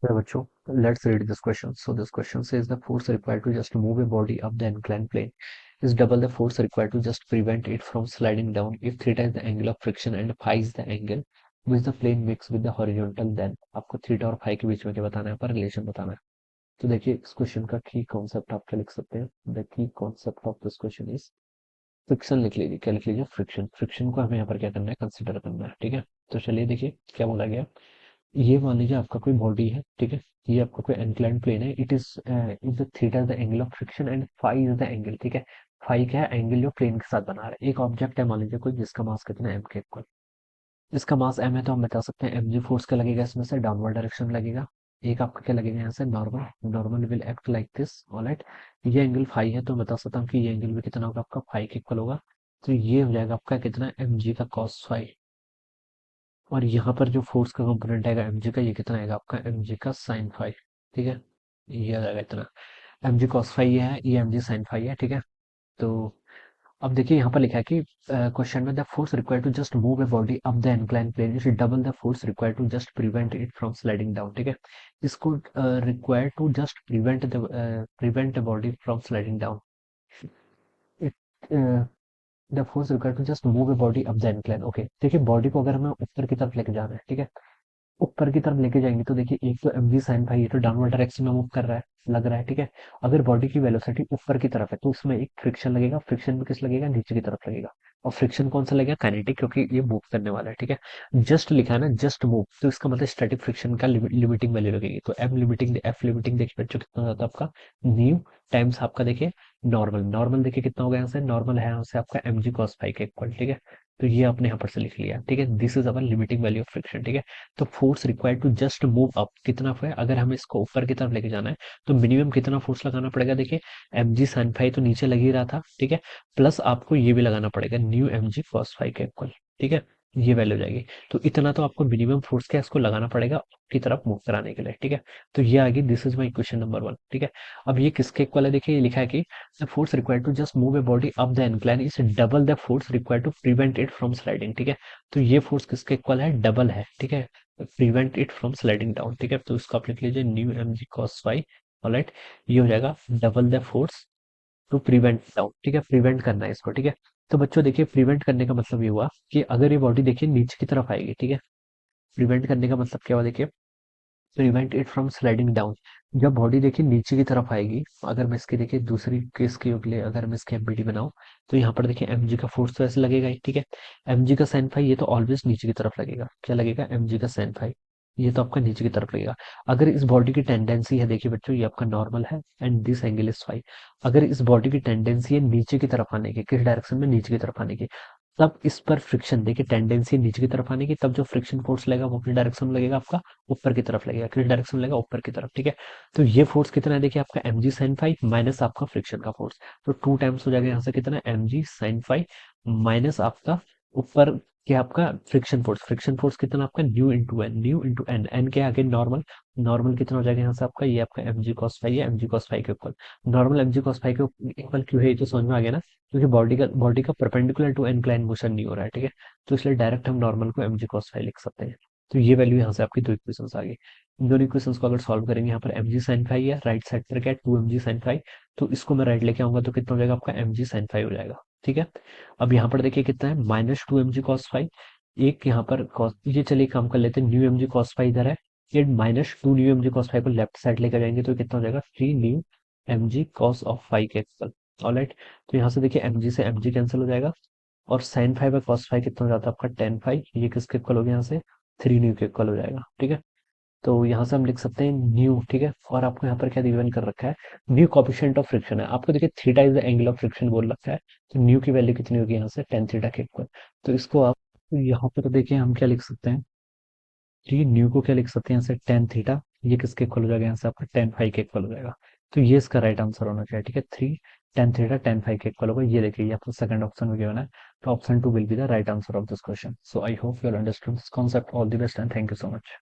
Okay, बच्चों, let's read this question. So this question says the force required to just move a body up the inclined plane is double the force required to just prevent it from sliding down if theta is the angle of friction and phi is the angle which the plane makes with the horizontal. Then आपको theta और phi के बीच में क्या बताना है, पर relation बताना है. तो देखिए इस क्वेश्चन का की कॉन्सेप्ट आप क्या लिख सकते हैं. The key concept of this question is friction. लिख लीजिए, क्या लिख लीजिए, फ्रिक्शन. फ्रिक्शन को हमें यहाँ पर क्या करना है, कंसिडर करना है. ठीक है, तो चलिए देखिए क्या बोला गया. ये मान लीजिए आपका कोई बॉडी है. ठीक है, ये आपका कोई इंक्लाइंड प्लेन है. It is the theta is the angle of friction and phi is the angle. ठीक है, फाई क्या है, एंगल जो प्लेन के साथ बना रहा है. एक ऑब्जेक्ट है मान लीजिए कोई, जिसका मास कितना है, एम के इक्वल. इसका मास एम है तो हम बता सकते हैं एम जी फोर्स क्या लगेगा, इसमें से डाउनवर्ड डायरेक्शन लगेगा. एक आपका क्या लगेगा यहाँ से, normal. Normal will act like this. Alright, ये एंगल फाई है तो बता सकता हूँ कि ये एंगल भी कितना होगा आपका, फाई के इक्वल होगा. तो ये हो जाएगा आपका कितना, एम जी का कॉस फाई. और यहाँ पर जो फोर्स का कंपोनेंट आएगा एम जी का, ये कितना आएगा आपका, एम जी का साइन फाई. ठीक है, ये आ जाएगा इतना. एम जी कॉस फाई ये है, ये एम जी साइन फाई है. ठीक है, तो अब देखिए यहाँ पर लिखा है कि क्वेश्चन में the force required to just move a body up the incline plane is double the force required to just prevent it from sliding down. ठीक है, इसको required to just prevent the body from sliding down. The force required to just move a body up the incline. Okay, देखिए body को अगर हमें ऊपर की तरफ लेके जाना है, ठीक है, ऊपर की तरफ लेके जाएंगे तो देखिए एक तो एम जी साइन फाई, ये तो डाउनवर्ड डायरेक्शन में मूव कर रहा है, लग रहा है. ठीक है, अगर बॉडी की वेलोसिटी ऊपर की तरफ है तो उसमें एक फ्रिक्शन लगेगा. फ्रिक्शन में किस लगेगा, नीचे की तरफ लगेगा. और फ्रिक्शन कौन सा लगेगा, काइनेटिक, क्योंकि ये मूव करने वाला है. ठीक है, जस्ट लिखा है ना, जस्ट मूव, तो इसका मतलब स्टैटिक फ्रिक्शन का लिमिटिंग वैल्यू लगेगी. तो एम लिमिटिंग, एफ लिमिटिंग देखिए बच्चों कितना हो जाता है आपका, न्यू टाइम्स आपका देखिए नॉर्मल. नॉर्मल देखिए कितना होगा, यहाँ से नॉर्मल है यहाँ से आपका एम जी कॉस फाई के इक्वल. ठीक है, तो ये आपने यहाँ पर से लिख लिया. ठीक है, this is our limiting value of friction. ठीक है, तो force required to just move up कितना है, अगर हमें इसको ऊपर की तरफ लेके जाना है तो मिनिमम कितना फोर्स लगाना पड़ेगा. देखिए एम जी साइन फाई तो नीचे लग ही रहा था. ठीक है, प्लस आपको ये भी लगाना पड़ेगा, mu m g cos phi के इक्वल. ठीक है, ये वैल्यू हो जाएगी. तो इतना तो आपको मिनिमम फोर्स क्या इसको लगाना पड़ेगा की तरफ मूव कराने के लिए. ठीक है, तो ये आ गई, this is my question number 1. ठीक है, अब ये किसके इक्वल है, देखिए ये लिखा है कि the force required to just move a body up the incline is double the force required to prevent it from sliding. ठीक है, तो ये फोर्स किसके इक्वल है, डबल है. ठीक है, prevent it from sliding down. ठीक है, तो इसको आप लिख लीजिए mu m g cos phi. Alright, ये हो जाएगा double the force to prevent down. ठीक है, प्रिवेंट करना है इसको. ठीक है, तो बच्चों देखिए प्रिवेंट करने का मतलब ये हुआ कि अगर ये बॉडी देखिए नीचे की तरफ आएगी. ठीक है, प्रिवेंट करने का मतलब क्या हुआ, देखिए prevent it from sliding down. जब बॉडी देखिए नीचे की तरफ आएगी, अगर मैं इसकी देखिए दूसरी केस के लिए अगर मैं इसकी एमपीटी बनाऊं तो यहाँ पर देखिए एमजी का फोर्स तो ऐसे लगेगा ही. ठीक है, एमजी का साइन फाई ये तो ऑलवेज नीचे की तरफ लगेगा. क्या लगेगा, एमजी का साइन फाई, ये तो आपका नीचे की तरफ लगेगा. अगर इस बॉडी की टेंडेंसी है, देखिए बच्चों ये आपका नॉर्मल है and this angle is phi. अगर इस बॉडी की टेंडेंसी है नीचे की तरफ आने की, किस डायरेक्शन में, नीचे की तरफ आने की, तब इस पर फ्रिक्शन देखिए, टेंडेंसी नीचे की तरफ आने की, तब जो फ्रिक्शन फोर्स लगेगा वो अपनी डायरेक्शन में लगेगा आपका, ऊपर की तरफ लगेगा. किस डायरेक्शन में लगेगा, ऊपर की तरफ. ठीक है, तो ये फोर्स कितना है, देखिए आपका m g sine five minus आपका फ्रिक्शन का फोर्स. तो टू टाइम्स हो जाएगा यहाँ से कितना, m g sine five minus आपका ऊपर क्या आपका फ्रिक्शन फोर्स. फ्रिक्शन फोर्स कितना आपका, mu into N, mu into N, N के आगे नॉर्मल. नॉर्मल कितना हो जाएगा यहाँ से आपका, ये आपका एम जी कॉस फाइव है, एम जी कॉस फाइव के equal. Normal m g cos five के इक्वल क्यों है, ये तो समझ में आ गया ना, क्योंकि बॉडी का परपेंडिकुलर टू इंक्लाइन मोशन नहीं हो रहा है. ठीक है, तो इसलिए डायरेक्ट हम नॉर्मल को एम जी कॉस फाइव लिख सकते हैं. तो ये वैल्यू यहाँ से आपकी दो इक्वेशंस आ गई. इन दोनों इक्वेशंस को अगर सॉल्व करेंगे, यहाँ पर एम जी साइन फाइव है, राइट साइड पर क्या है, two m g sine five. तो इसको मैं राइट लेके आऊंगा तो कितना हो जाएगा आपका, एम जी साइन फाइव हो जाएगा. ठीक है, अब यहाँ पर देखिए कितना है, minus two m g cos five. एक यहाँ पर कॉस, ये चलिए काम कर लेते हैं, mu m g cos five इधर है, ये minus two mu m g cos five को लेफ्ट साइड लेकर जाएंगे तो कितना हो जाएगा, three mu m g cos of five के इक्वल. ऑलराइट, तो यहाँ से देखिए एम जी से एम जी कैंसिल हो जाएगा, और साइन फाइव और कॉस फाइव कितना हो जाता है आपका, टेन फाइव. ये किसके इक्वल हो गया, यहाँ से थ्री न्यू के इक्वल हो जाएगा. ठीक है, तो यहाँ से हम लिख सकते हैं न्यू. ठीक है, और आपको यहाँ पर क्या गिवन कर रखा है, न्यू कोफिशिएंट ऑफ फ्रिक्शन है. आपको देखिए theta is the angle of friction बोल रखा है, तो न्यू की वैल्यू कितनी होगी यहाँ से, टेन थीटा के इक्वल. तो इसको आप यहाँ पर देखिए हम क्या लिख सकते हैं, तो ये न्यू को क्या लिख सकते हैं यहाँ से, टेन थीटा. ये किसके इक्वल हो जाएगा, यहाँ से आपका टेन फाइव के इक्वल हो जाएगा. तो ये इसका राइट आंसर होना चाहिए. ठीक है, three tan theta tan five के इक्वल होगा. ये देखिए ये आपको सेकंड ऑप्शन में गिवन है, तो option two will be the right answer of this question. So I hope you understood this concept. All the best and thank you so much.